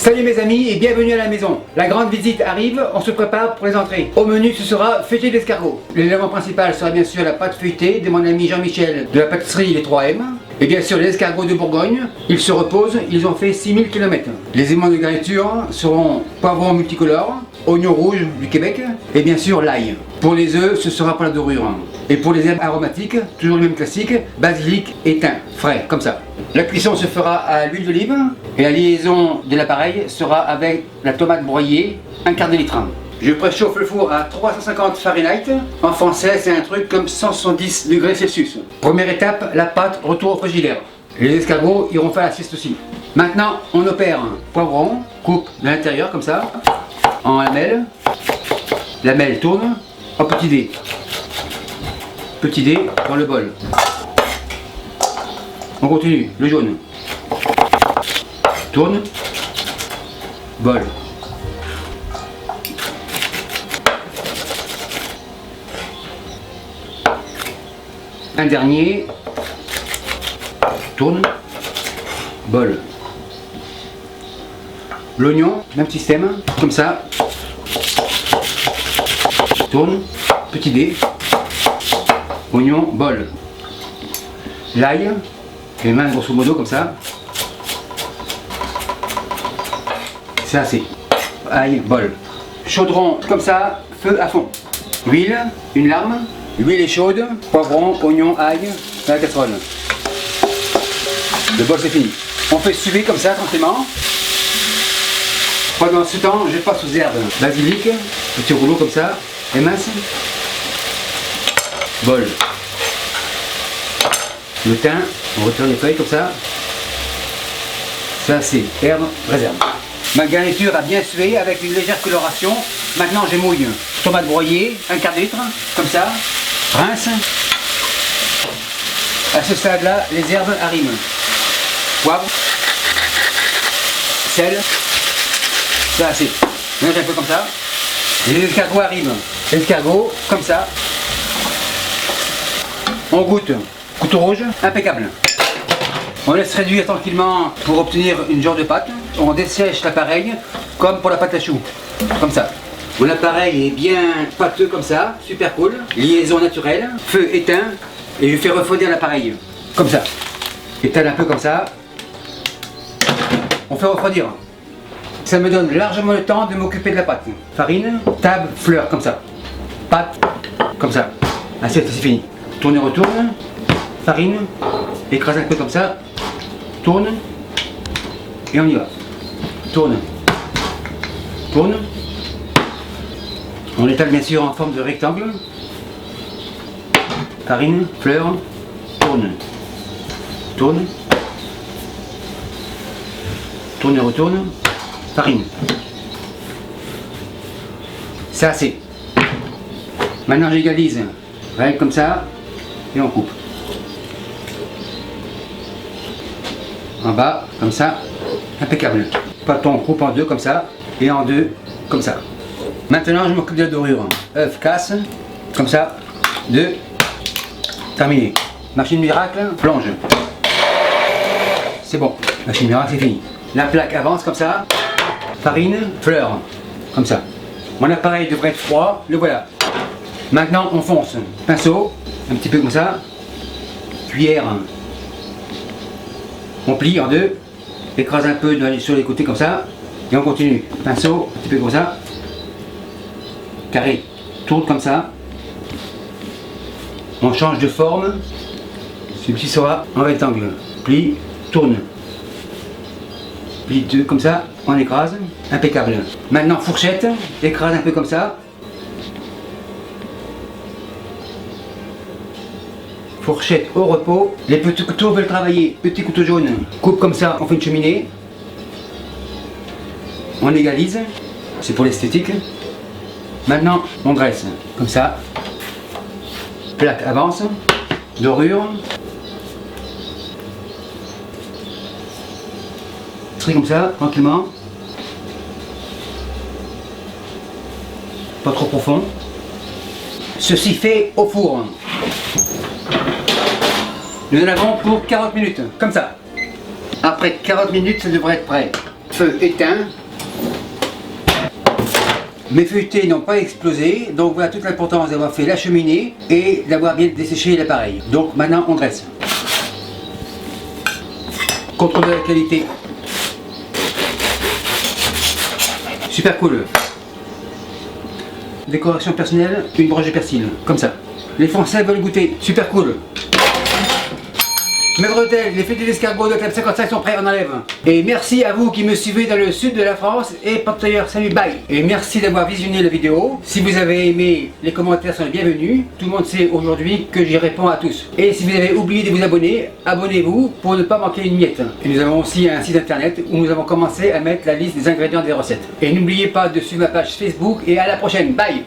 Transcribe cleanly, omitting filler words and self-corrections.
Salut mes amis et bienvenue à la maison. La grande visite arrive, on se prépare pour les entrées. Au menu ce sera feuilleté d'escargot. L'élément principal sera bien sûr la pâte feuilletée de mon ami Jean-Michel de la pâtisserie Les 3M. Et bien sûr les escargots de Bourgogne. Ils se reposent, ils ont fait 6000 km. Les éléments de garniture seront poivrons multicolores, oignons rouges du Québec et bien sûr l'ail. Pour les œufs ce sera pour la dorure. Et pour les herbes aromatiques, toujours le même classique, basilic et thym, frais, comme ça. La cuisson se fera à l'huile d'olive et la liaison de l'appareil sera avec la tomate broyée, un quart de litre. Je préchauffe le four à 350 Fahrenheit. En français, c'est un truc comme 170 degrés Celsius. Première étape, la pâte retour au frigidaire. Les escargots iront faire la sieste aussi. Maintenant, on opère un poivron, coupe de l'intérieur comme ça, en lamelles. Lamelle tourne, en petit dé. Petit dé dans le bol. On continue, le jaune. Tourne. Bol. Un dernier. Tourne. Bol. L'oignon, même système, comme ça. Tourne. Petit dé. Oignon, bol. L'ail, les mains grosso modo comme ça. C'est assez. Ail, bol. Chaudron comme ça, feu à fond. Huile, une larme. L'huile est chaude. Poivron, oignon, ail dans la casserole. Le bol c'est fini. On fait suer comme ça tranquillement. Pendant ce temps, je passe aux herbes. Basilic, petit rouleau comme ça, et mince. Bol. Le thym, on retire les feuilles comme ça. Ça c'est herbe, réserve. Ma garniture a bien sué avec une légère coloration. Maintenant je mouille. Tomate broyée, un quart de litre, comme ça. Rince. À ce stade-là, les herbes arrivent. Poivre. Sel. Ça c'est. Mélange un peu comme ça. Et les escargots arrivent. L'escargot, comme ça. On goûte. Couteau rouge, impeccable. On laisse réduire tranquillement pour obtenir une genre de pâte. On dessèche l'appareil comme pour la pâte à choux. Comme ça. Mon appareil est bien pâteux comme ça, super cool. Liaison naturelle, feu éteint et je fais refroidir l'appareil. Comme ça. Éteins un peu comme ça. On fait refroidir. Ça me donne largement le temps de m'occuper de la pâte. Farine, table, fleur, comme ça. Pâte, comme ça. Assiette, c'est fini. Tourne et retourne. Farine, écrase un peu comme ça. Tourne. Et on y va. Tourne. Tourne. On étale bien sûr en forme de rectangle. Farine, fleur. Tourne. Tourne. Tourne et retourne. Farine. C'est assez. Maintenant j'égalise. Règle comme ça. Et on coupe. En bas, comme ça. Impeccable. Pâton coupe en deux comme ça. Et en deux, comme ça. Maintenant je m'occupe de la dorure. œuf casse. Comme ça. 2. Terminé. Machine miracle, plonge. C'est bon. Machine miracle, c'est fini. La plaque avance comme ça. Farine, fleur. Comme ça. Mon appareil devrait être froid. Le voilà. Maintenant on fonce. Pinceau. Un petit peu comme ça. Cuillère. On plie en deux. Écrase un peu sur les côtés comme ça. Et on continue. Pinceau, un petit peu comme ça. Carré. Tourne comme ça. On change de forme. Celui-ci sera en rectangle. Plie, tourne. Plie deux comme ça. On écrase. Impeccable. Maintenant fourchette. Écrase un peu comme ça. Fourchette au repos. Les petits couteaux veulent travailler. Petit couteau jaune. Coupe comme ça, on fait une cheminée. On égalise. C'est pour l'esthétique. Maintenant, on graisse. Comme ça. Plaque avance. Dorure. Trie comme ça, tranquillement. Pas trop profond. Ceci fait au four. Nous en avons pour 40 minutes, comme ça. Après 40 minutes, ça devrait être prêt. Feu éteint. Mes feuilletés n'ont pas explosé, donc voilà toute l'importance d'avoir fait la cheminée et d'avoir bien desséché l'appareil. Donc maintenant on dresse. Contrôle de la qualité. Super cool. Décoration personnelle, une branche de persil, comme ça. Les Français veulent goûter, super cool. Mes bretelles, les feuilletés d'escargot de Club 55 sont prêts, on enlève. Et merci à vous qui me suivez dans le sud de la France et porte-tailleur, salut, bye. Et merci d'avoir visionné la vidéo. Si vous avez aimé, les commentaires sont les bienvenus. Tout le monde sait aujourd'hui que j'y réponds à tous. Et si vous avez oublié de vous abonner, abonnez-vous pour ne pas manquer une miette. Et nous avons aussi un site internet où nous avons commencé à mettre la liste des ingrédients des recettes. Et n'oubliez pas de suivre ma page Facebook et à la prochaine, bye.